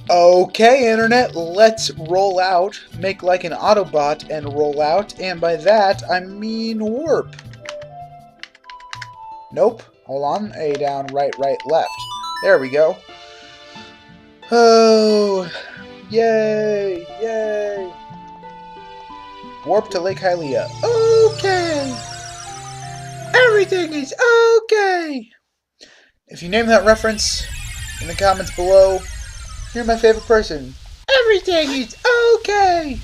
Okay, Internet, let's roll out. Make like an Autobot and roll out. And by that, I mean warp. Nope. Hold on. A down, right, right, left. There we go. Oh, yay, yay. Warp to Lake Hylia. Okay. Everything is okay. If you name that reference in the comments below, you're my favorite person. Everything is okay.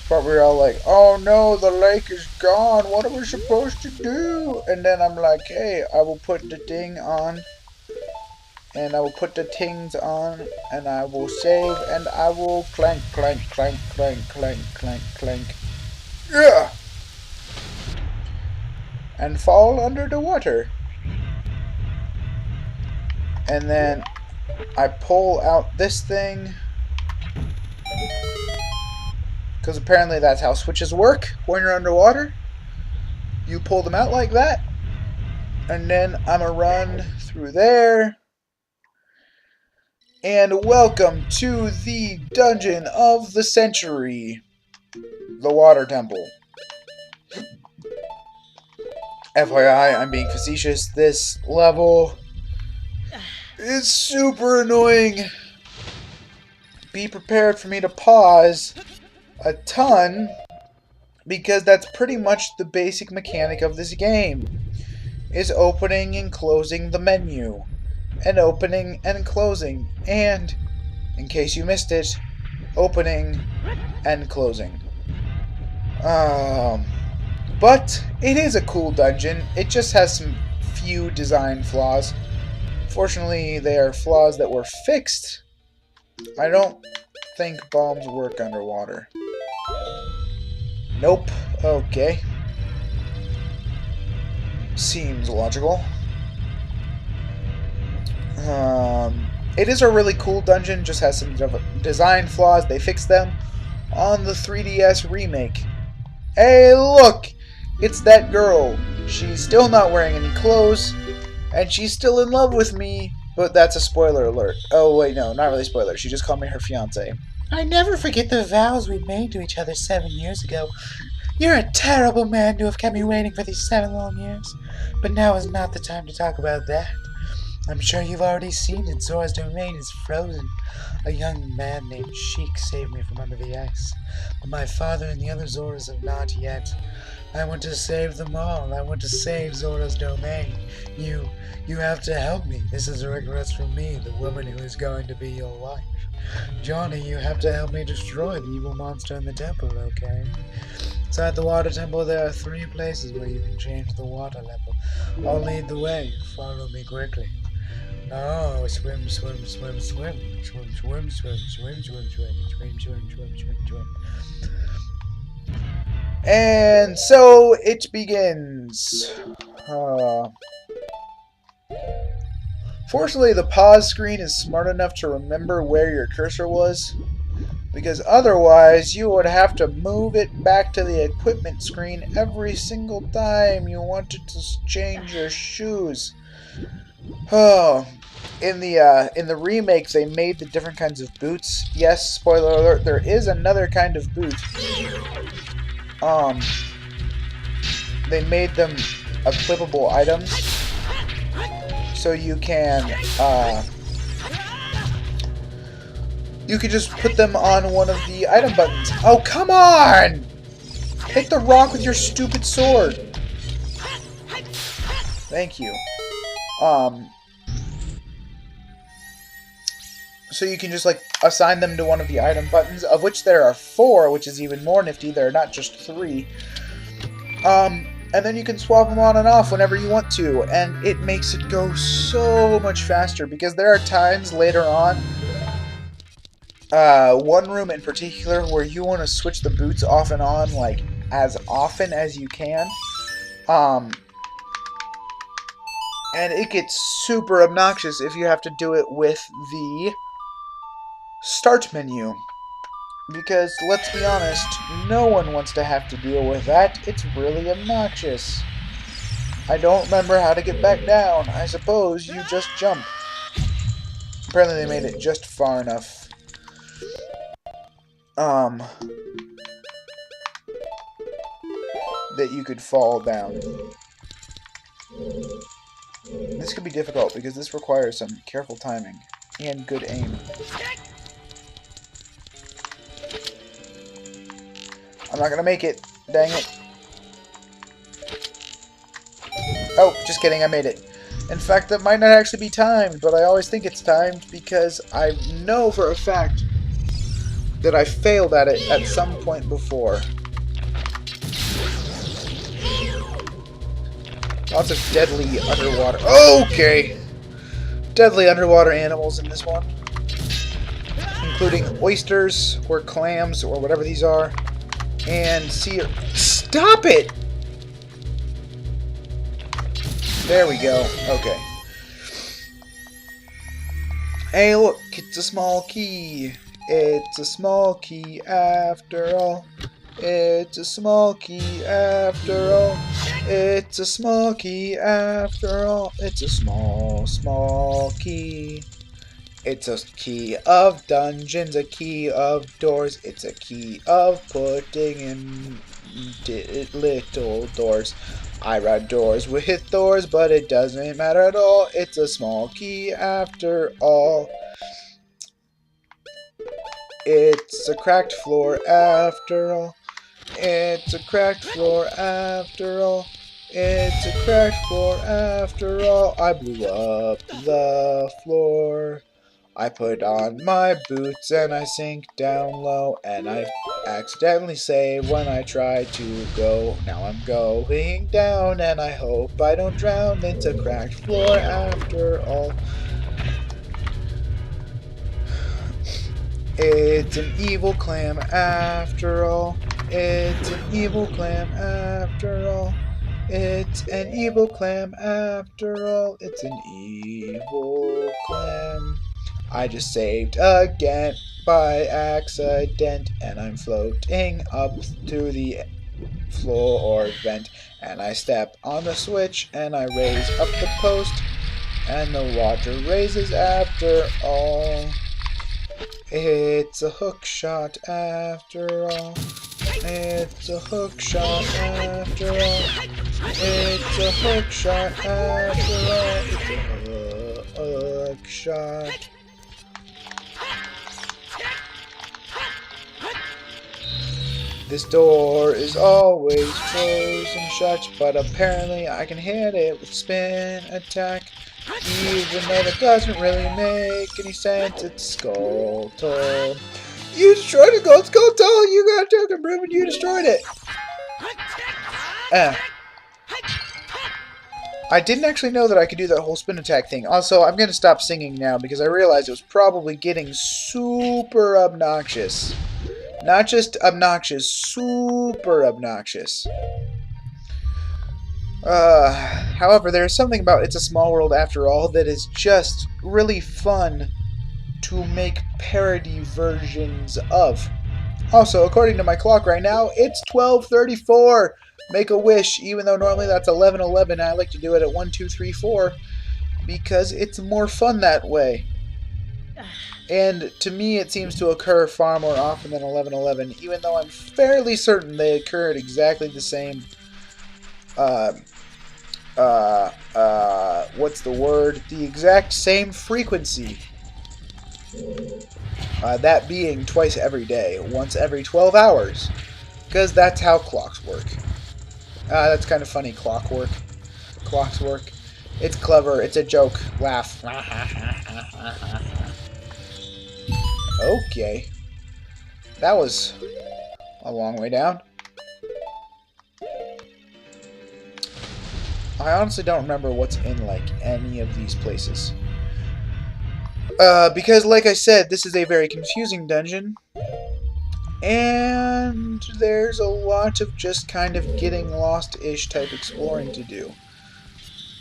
But we're all like, oh no, the lake is gone. What are we supposed to do? And then I'm like, hey, I will put the thing on. And I will put the things on. And I will save. And I will clank, clank, clank, clank, clank, clank, clank. Yeah! And fall under the water. And then I pull out this thing. Because apparently that's how switches work when you're underwater. You pull them out like that. And then I'm going to run through there. And welcome to the Dungeon of the Century. The Water Temple. FYI, I'm being facetious. This level is super annoying. Be prepared for me to pause a ton, because that's pretty much the basic mechanic of this game, is opening and closing the menu, and opening and closing, and, in case you missed it, opening and closing. But it is a cool dungeon. It just has some few design flaws. Fortunately, they are flaws that were fixed. I don't think bombs work underwater. Nope. Okay. Seems logical. It is a really cool dungeon, just has some design flaws. They fixed them on the 3DS remake. Hey, look! It's that girl. She's still not wearing any clothes, and she's still in love with me, but that's a spoiler alert. Oh, wait, no, not really spoiler. She just called me her fiancé. I never forget the vows we made to each other 7 years ago. You're a terrible man to have kept me waiting for these 7 long years. But now is not the time to talk about that. I'm sure you've already seen it. Zora's domain is frozen. A young man named Sheik saved me from under the ice. But my father and the other Zoras have not yet. I want to save them all. I want to save Zora's domain. You have to help me. This is a request from me, the woman who is going to be your wife. Johnny, you have to help me destroy the evil monster in the temple, okay? Inside the water temple, there are 3 places where you can change the water level. I'll lead the way. Follow me quickly. No, swim, swim, swim, swim. Swim, swim, swim, swim, swim, swim, swim, swim, swim, swim, swim. And so it begins. Fortunately, the pause screen is smart enough to remember where your cursor was, because otherwise you would have to move it back to the equipment screen every single time you wanted to change your shoes. In the remake, they made the different kinds of boots. Yes, spoiler alert, there is another kind of boot. They made them equipable items, so you can just put them on one of the item buttons. Oh, come on! Hit the rock with your stupid sword. Thank you. So you can just, like, assign them to one of the item buttons, of which there are 4, which is even more nifty. There are not just 3. And then you can swap them on and off whenever you want to, and it makes it go so much faster, because there are times later on, one room in particular, where you want to switch the boots off and on, like, as often as you can. And it gets super obnoxious if you have to do it with the start menu. Because, let's be honest, no one wants to have to deal with that. It's really obnoxious. I don't remember how to get back down. I suppose you just jump. Apparently they made it just far enough. That you could fall down. This could be difficult because this requires some careful timing and good aim. I'm not gonna make it. Dang it. Oh, just kidding, I made it. In fact, that might not actually be timed, but I always think it's timed because I know for a fact that I failed at it at some point before. Lots of deadly underwater... Okay! Deadly underwater animals in this one. Including oysters, or clams, or whatever these are. And sea... Stop it! There we go. Okay. Hey, look! It's a small key. It's a small key after all. It's a small key after all. It's a small key after all. It's a small, small key. It's a key of dungeons, a key of doors. It's a key of putting in little doors. I ride doors with doors, but it doesn't matter at all. It's a small key after all. It's a cracked floor after all. It's a cracked floor after all. It's a cracked floor after all. I blew up the floor. I put on my boots and I sink down low. And I accidentally save when I try to go. Now I'm going down and I hope I don't drown. It's a cracked floor after all. It's an evil clam after all. It's an evil clam after all. It's an evil clam after all. It's an evil clam. I just saved again by accident, and I'm floating up to the floor vent, and I step on the switch, and I raise up the post, and the water raises after all. It's a hook shot after all. It's a hook shot after all. It's a hook shot after all. It's a hook shot. This door is always closed and shut, but apparently I can hit it with spin attack. Even though that doesn't really make any sense, it's Skull Toll. You destroyed a gold Skull Toll! You got a token proving you destroyed it! I didn't actually know that I could do that whole spin attack thing. Also, I'm going to stop singing now because I realized it was probably getting super obnoxious. Not just obnoxious, super obnoxious. However, there's something about It's a Small World After All that is just really fun to make parody versions of. Also, according to my clock right now, it's 12:34. Make a wish, even though normally that's 11:11. I like to do it at 1, 2, 3, 4 because it's more fun that way. And to me, it seems to occur far more often than 11:11, even though I'm fairly certain they occur at exactly the same what's the word? The exact same frequency. That being twice every day, once every 12 hours. Because that's how clocks work. That's kind of funny, clockwork. Clocks work. It's clever, it's a joke. Laugh. Okay. That was a long way down. I honestly don't remember what's in, like, any of these places. Because, like I said, this is a very confusing dungeon. And there's a lot of just kind of getting lost-ish type exploring to do.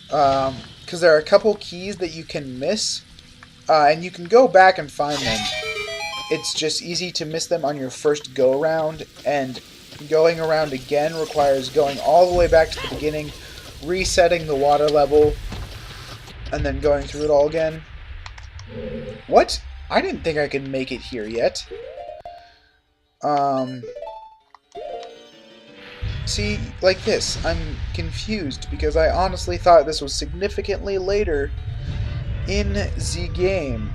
Because there are a couple keys that you can miss. And you can go back and find them. It's just easy to miss them on your first go-around. And going around again requires going all the way back to the beginning, resetting the water level, and then going through it all again. What? I didn't think I could make it here yet. See, like this, I'm confused because I honestly thought this was significantly later in the game.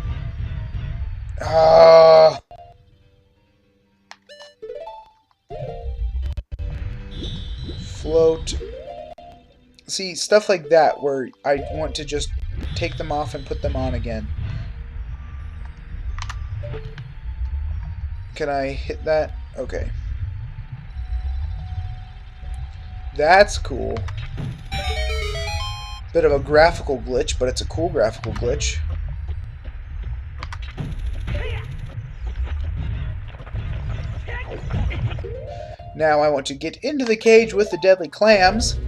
Float. See, stuff like that where I want to just take them off and put them on again. Can I hit that? Okay. That's cool. Bit of a graphical glitch, but it's a cool graphical glitch. Now I want to get into the cage with the deadly clams,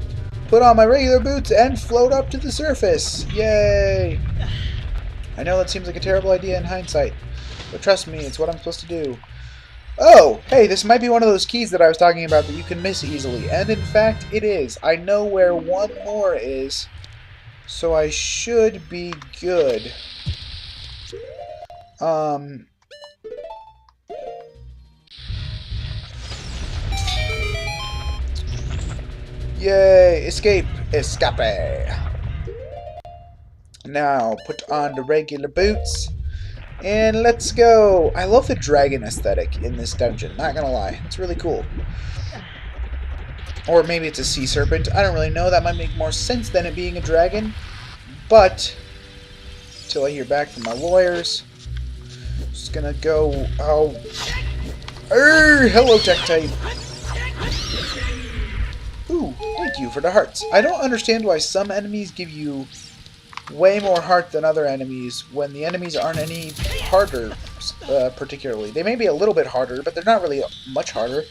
put on my regular boots, and float up to the surface. Yay! I know that seems like a terrible idea in hindsight, but trust me, it's what I'm supposed to do. Oh, hey, this might be one of those keys that I was talking about that you can miss easily, and in fact, it is. I know where one more is, so I should be good. Yay! Escape! Escape! Now, put on the regular boots, and let's go! I love the dragon aesthetic in this dungeon, not gonna lie. It's really cool. Or maybe it's a sea serpent. I don't really know. That might make more sense than it being a dragon. But, until I hear back from my lawyers, just gonna go... Oh... Hello, tech type! Ooh, thank you for the hearts. I don't understand why some enemies give you way more heart than other enemies when the enemies aren't any harder, particularly. They may be a little bit harder, but they're not really much harder.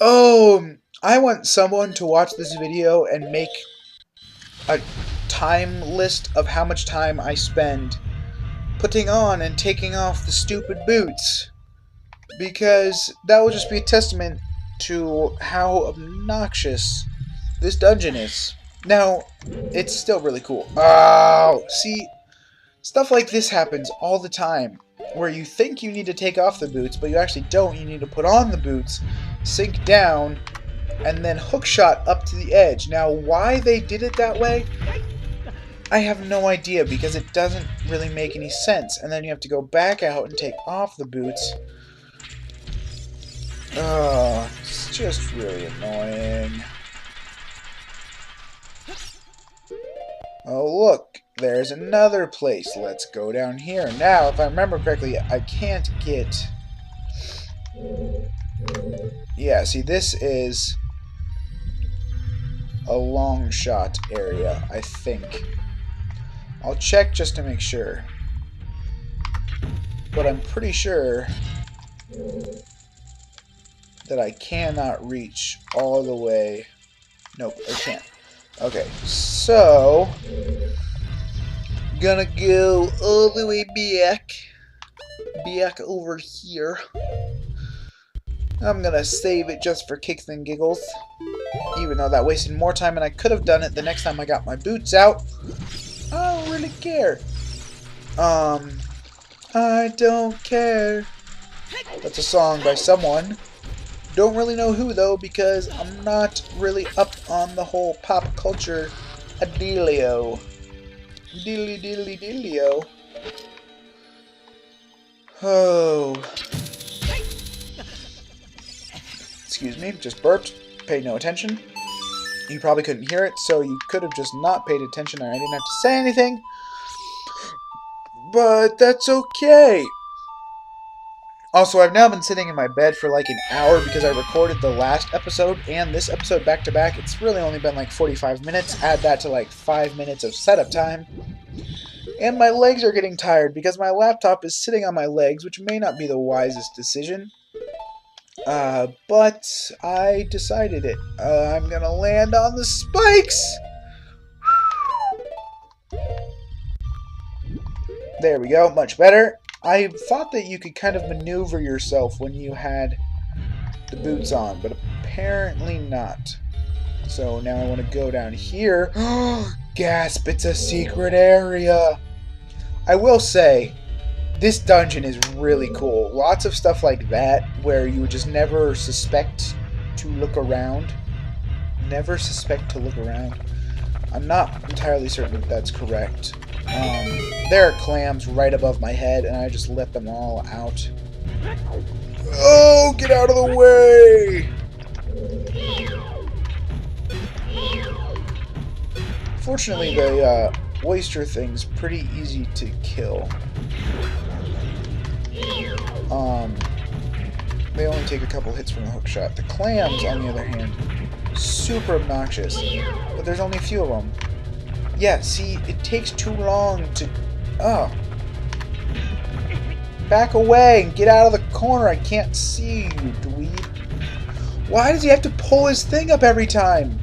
Oh, I want someone to watch this video and make a time list of how much time I spend putting on and taking off the stupid boots. Because that will just be a testament to how obnoxious this dungeon is. Now, it's still really cool. Oh, see, stuff like this happens all the time, where you think you need to take off the boots, but you actually don't. You need to put on the boots, sink down, and then hookshot up to the edge. Now, why they did it that way, I have no idea, because it doesn't really make any sense. And then you have to go back out and take off the boots. Oh, it's just really annoying. Oh, look, there's another place. Let's go down here. Now, if I remember correctly, I can't get... Yeah, see, this is a long shot area, I think. I'll check just to make sure. But I'm pretty sure that I cannot reach all the way. Nope, I can't. Okay, so gonna go all the way back over here. I'm gonna save it just for kicks and giggles, even though that wasted more time and I could have done it the next time I got my boots out. I don't really care. I don't care. That's a song by someone. Don't really know who, though, because I'm not really up on the whole pop culture dealio. Dealio. Oh. Excuse me, just burped. Paid no attention. You probably couldn't hear it, so you could have just not paid attention and I didn't have to say anything. But that's okay. Also, I've now been sitting in my bed for like an hour because I recorded the last episode and this episode back to back. It's really only been like 45 minutes. Add that to like 5 minutes of setup time. And my legs are getting tired because my laptop is sitting on my legs, which may not be the wisest decision. But I decided it. I'm gonna land on the spikes! There we go, much better. I thought that you could kind of maneuver yourself when you had the boots on, but apparently not. So now I want to go down here. Gasp, it's a secret area! I will say, this dungeon is really cool. Lots of stuff like that where you would just never suspect to look around. Never suspect to look around. I'm not entirely certain that that's correct. There are clams right above my head, and I just let them all out. Oh, get out of the way! Fortunately, the oyster thing's pretty easy to kill. They only take a couple hits from the hook shot. The clams, on the other hand, super obnoxious. But there's only a few of them. Yeah, see, it takes too long to... Oh. Back away and get out of the corner. I can't see you, dweeb. Why does he have to pull his thing up every time?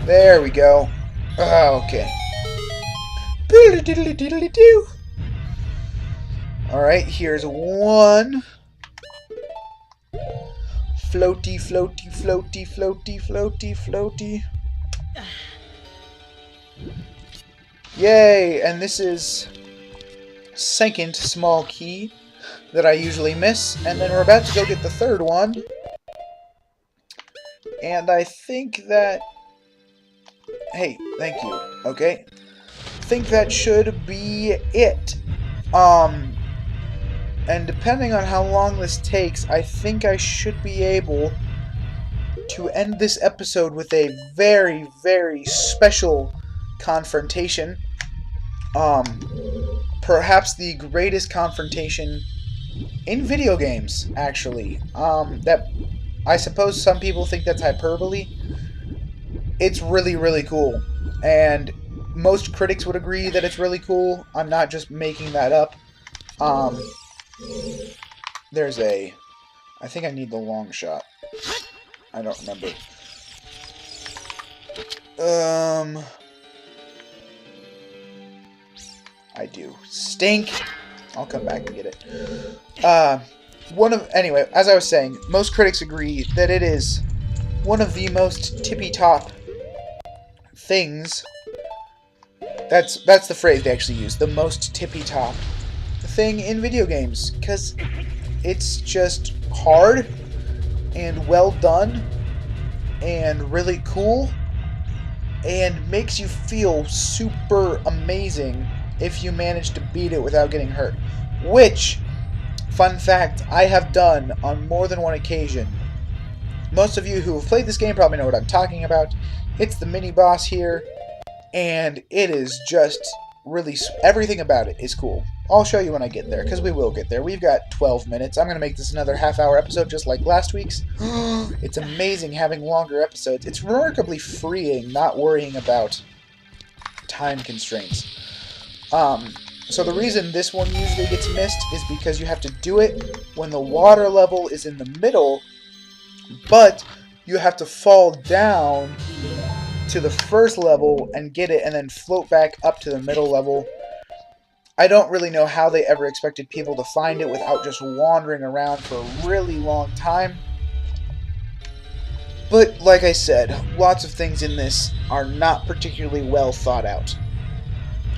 There we go. Oh, okay. Alright, here's one. Floaty, floaty, floaty, floaty, floaty, floaty. Yay! And this is second small key that I usually miss. And then we're about to go get the third one. And I think that... Hey, thank you. Okay. Think that should be it. And depending on how long this takes, I think I should be able to end this episode with a very, very special confrontation. Perhaps the greatest confrontation in video games, actually. That I suppose some people think that's hyperbole. It's really, really cool. And most critics would agree that it's really cool. I'm not just making that up. There's a... I think I need the long shot. I don't remember. I do. Stink! I'll come back and get it. Anyway, as I was saying, most critics agree that it is one of the most tippy-top things. That's the phrase they actually use. The most tippy-top thing in video games. Because it's just hard and well done and really cool and makes you feel super amazing if you manage to beat it without getting hurt. Which, fun fact, I have done on more than one occasion. Most of you who have played this game probably know what I'm talking about. It's the mini-boss here, and it is just really... everything about it is cool. I'll show you when I get there, because we will get there. We've got 12 minutes. I'm going to make this another half-hour episode just like last week's. It's amazing having longer episodes. It's remarkably freeing not worrying about time constraints. So the reason this one usually gets missed is because you have to do it when the water level is in the middle, but you have to fall down to the first level and get it and then float back up to the middle level. I don't really know how they ever expected people to find it without just wandering around for a really long time. But like I said, lots of things in this are not particularly well thought out.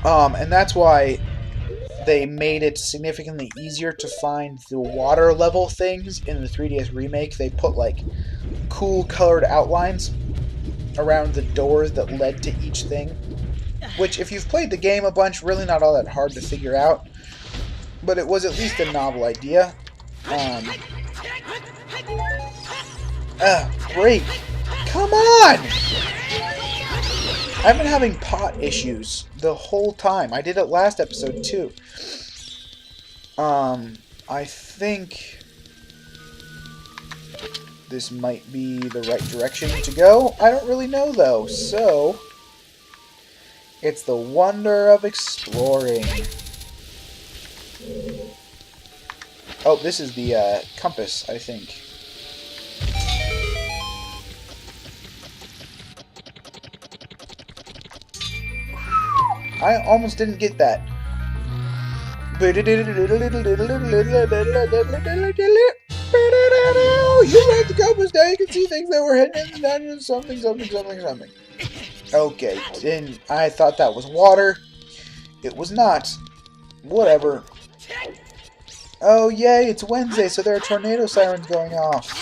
And that's why they made it significantly easier to find the water level things in the 3DS remake. They put like cool colored outlines around the doors that led to each thing. Which, if you've played the game a bunch, really not all that hard to figure out. But it was at least a novel idea. Break! Come on! I've been having pot issues the whole time. I did it last episode, too. I think this might be the right direction to go. I don't really know, though, so... It's the wonder of exploring. Oh, this is the compass, I think. I almost didn't get that. You read the compass, now you can see things that were hidden in the dungeon. Something, something, something, something. Okay, and I thought that was water. It was not. Whatever. Oh, yay, it's Wednesday, so there are tornado sirens going off.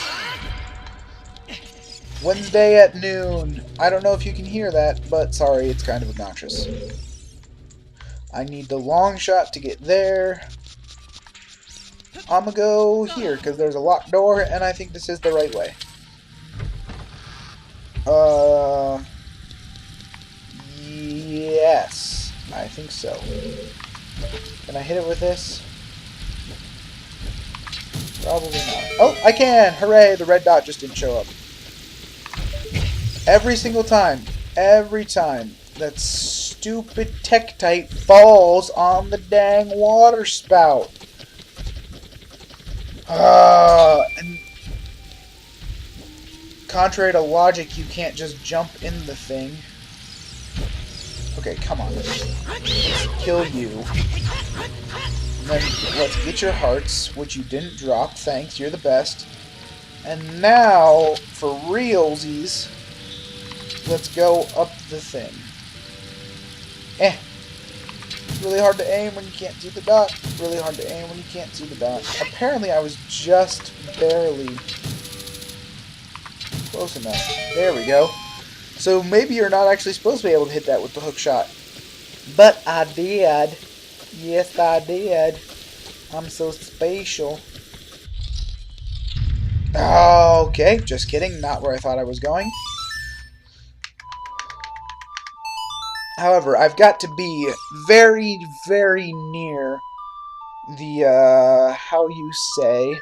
Wednesday at noon. I don't know if you can hear that, but sorry, it's kind of obnoxious. I need the long shot to get there. I'm gonna go here, because there's a locked door, and I think this is the right way. Yes. I think so. Can I hit it with this? Probably not. Oh, I can! Hooray! The red dot just didn't show up. Every single time. Every time. That stupid Tektite falls on the dang water spout. And contrary to logic, you can't just jump in the thing. Okay, come on. Let's kill you. And then let's get your hearts, which you didn't drop. Thanks, you're the best. And now, for realsies, let's go up the thing. Really hard to aim when you can't see the dot. Really hard to aim when you can't see the dot. Apparently, I was just barely close enough. There we go. So maybe you're not actually supposed to be able to hit that with the hook shot. But I did. Yes, I did. I'm so spatial. Okay, just kidding. Not where I thought I was going. However, I've got to be very, very near the, how you say,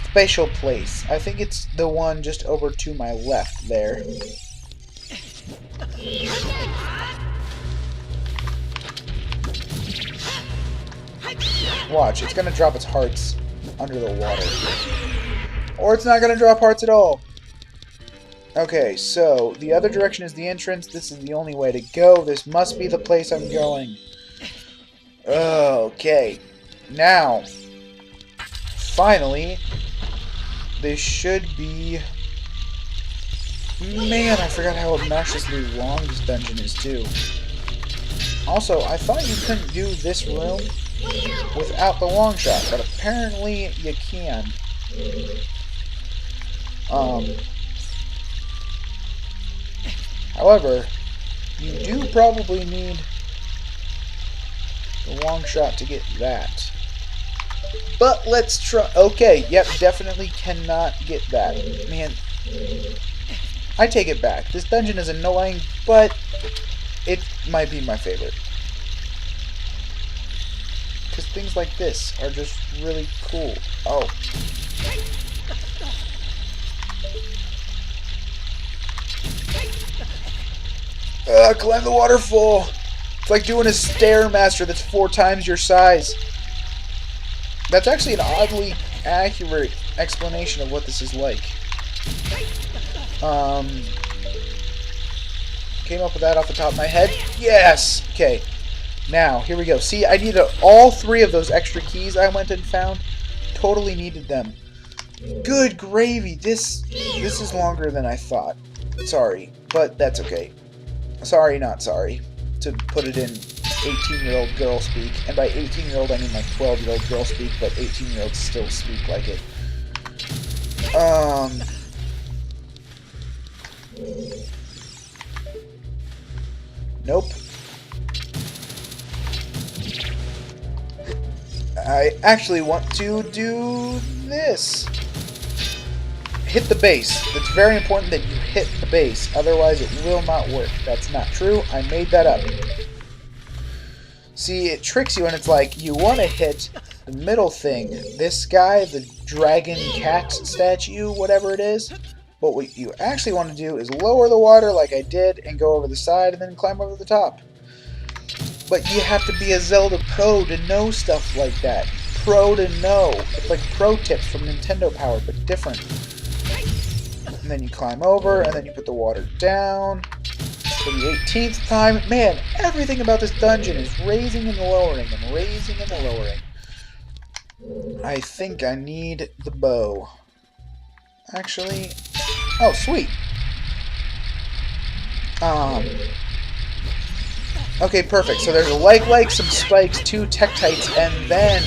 spatial place. I think it's the one just over to my left there. Watch, it's gonna drop its hearts under the water. Or it's not gonna drop hearts at all. Okay, so the other direction is the entrance. This is the only way to go. This must be the place I'm going. Okay. Now, finally, this should be... Man, I forgot how obnoxiously long this dungeon is, too. Also, I thought you couldn't do this room without the long shot, but apparently you can. However, you do probably need the long shot to get that. But let's try... Okay, yep, definitely cannot get that. Man, I take it back. This dungeon is annoying, but it might be my favorite. Because things like this are just really cool. Oh. Climb the waterfall. It's like doing a Stairmaster that's 4 times your size. That's actually an oddly accurate explanation of what this is like. Came up with that off the top of my head. Yes! Okay. Now, here we go. See, I needed all 3 of those extra keys I went and found. Totally needed them. Good gravy. This is longer than I thought. Sorry, but that's okay. Sorry, not sorry. To put it in 18-year-old girl speak. And by 18-year-old, I mean like 12-year-old girl speak, but 18-year-olds still speak like it. Nope. I actually want to do this. Hit the base. It's very important that you hit the base, otherwise it will not work. That's not true. I made that up. See, it tricks you and it's like, you want to hit the middle thing. This guy, the dragon cat statue, whatever it is. But what you actually want to do is lower the water like I did and go over the side and then climb over the top. But you have to be a Zelda pro to know stuff like that. Pro to know. It's like pro tips from Nintendo Power, but different. And then you climb over, and then you put the water down. For the 18th time. Man, everything about this dungeon is raising and lowering, and raising and lowering. I think I need the bow. Actually... Oh, sweet! Okay, perfect. So there's a like, some spikes, 2 tektites, and then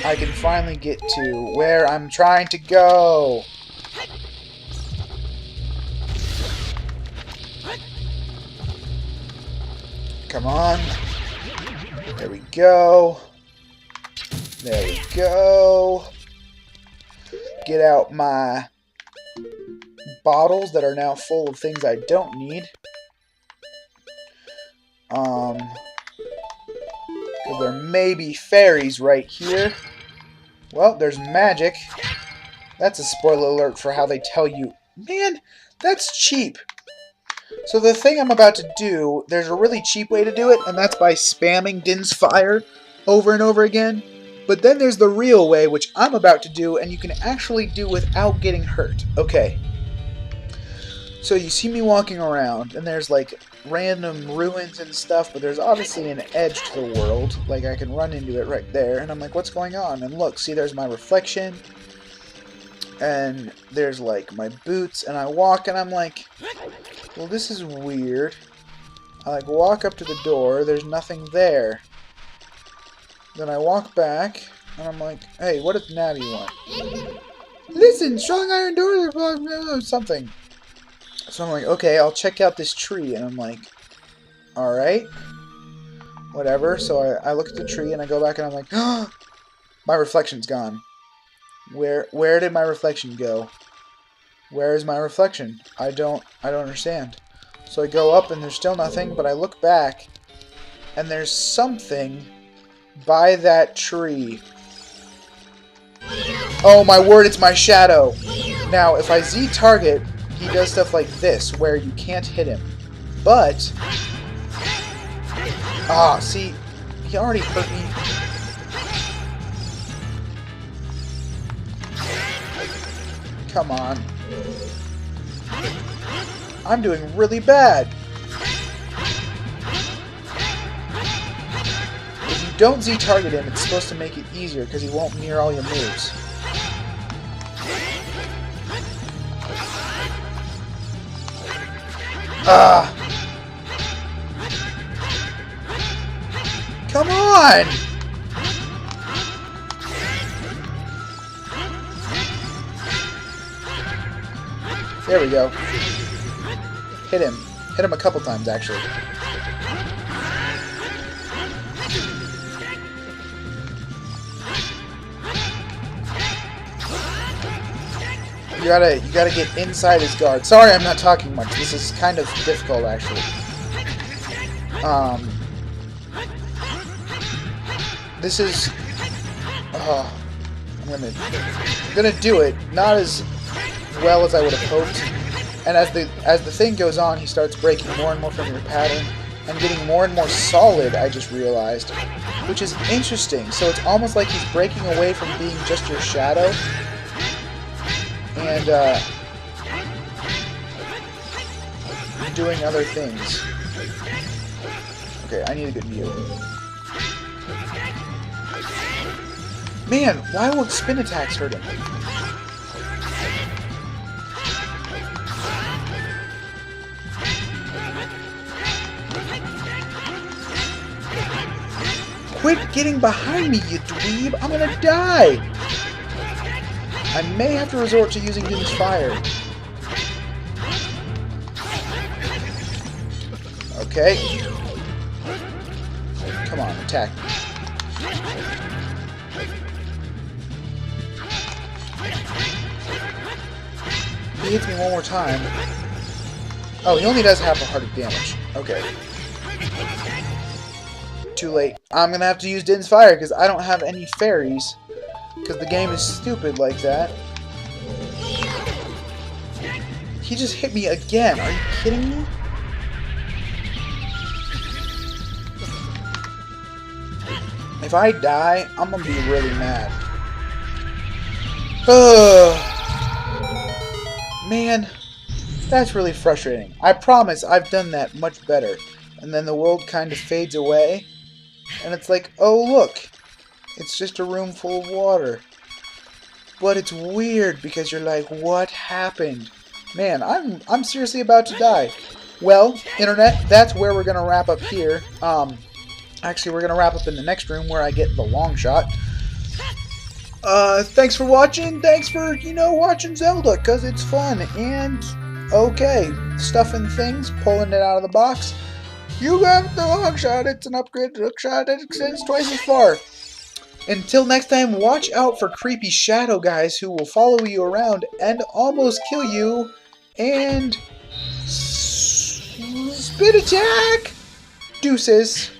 I can finally get to where I'm trying to go. Come on. There we go. There we go. Get out my bottles that are now full of things I don't need. Because there may be fairies right here. Well, there's magic. That's a spoiler alert for how they tell you. Man, that's cheap. So the thing I'm about to do, there's a really cheap way to do it, and that's by spamming Din's Fire over and over again. But then there's the real way, which I'm about to do, and you can actually do without getting hurt. Okay. So you see me walking around, and there's like random ruins and stuff, but there's obviously an edge to the world. Like I can run into it right there, and I'm like, what's going on? And look, see, there's my reflection, and there's like my boots, and I walk, and I'm like, well, this is weird. I like walk up to the door, there's nothing there. Then I walk back, and I'm like, hey, what does Natty want? Listen, strong iron doors are something. So I'm like, okay, I'll check out this tree, and I'm like, alright, whatever. So I look at the tree, and I go back, and I'm like, oh, my reflection's gone. Where did my reflection go? Where is my reflection? I don't understand. So I go up, and there's still nothing, but I look back, and there's something by that tree. Oh my word, it's my shadow! Now, if I Z-target, he does stuff like this, where you can't hit him. But... see, he already hurt me. Come on. I'm doing really bad. If you don't Z-target him, it's supposed to make it easier, because he won't mirror all your moves. Come on! There we go. Hit him. Hit him a couple times, actually. You gotta get inside his guard. Sorry, I'm not talking much. This is kind of difficult, actually. This is... I'm gonna do it. Not as well as I would have hoped. And as the thing goes on, he starts breaking more and more from your pattern and getting more and more solid, I just realized. Which is interesting. So it's almost like he's breaking away from being just your shadow. And doing other things. Okay, I need a good view. Man, why won't spin attacks hurt him? Quit getting behind me, you dweeb! I'm gonna die! I may have to resort to using Din's Fire. Okay. Come on, attack me. He hits me one more time. Oh, he only does half a heart of damage. Okay. Too late. I'm gonna have to use Din's Fire because I don't have any fairies. Because the game is stupid like that. He just hit me again. Are you kidding me? If I die, I'm gonna be really mad. Man, that's really frustrating. I promise I've done that much better. And then the world kind of fades away. And it's like, oh look, It's just a room full of water. But it's weird because you're like, what happened? Man, I'm seriously about to die. Well, Internet, that's where we're gonna wrap up here. Actually, we're gonna wrap up in the next room where I get the long shot. Thanks for watching. Thanks for, watching Zelda, because it's fun. And, okay, stuffing things, pulling it out of the box. You got the long shot. It's an upgraded hook shot. It extends twice as far. Until next time, watch out for creepy shadow guys who will follow you around and almost kill you. And... spit attack! Deuces.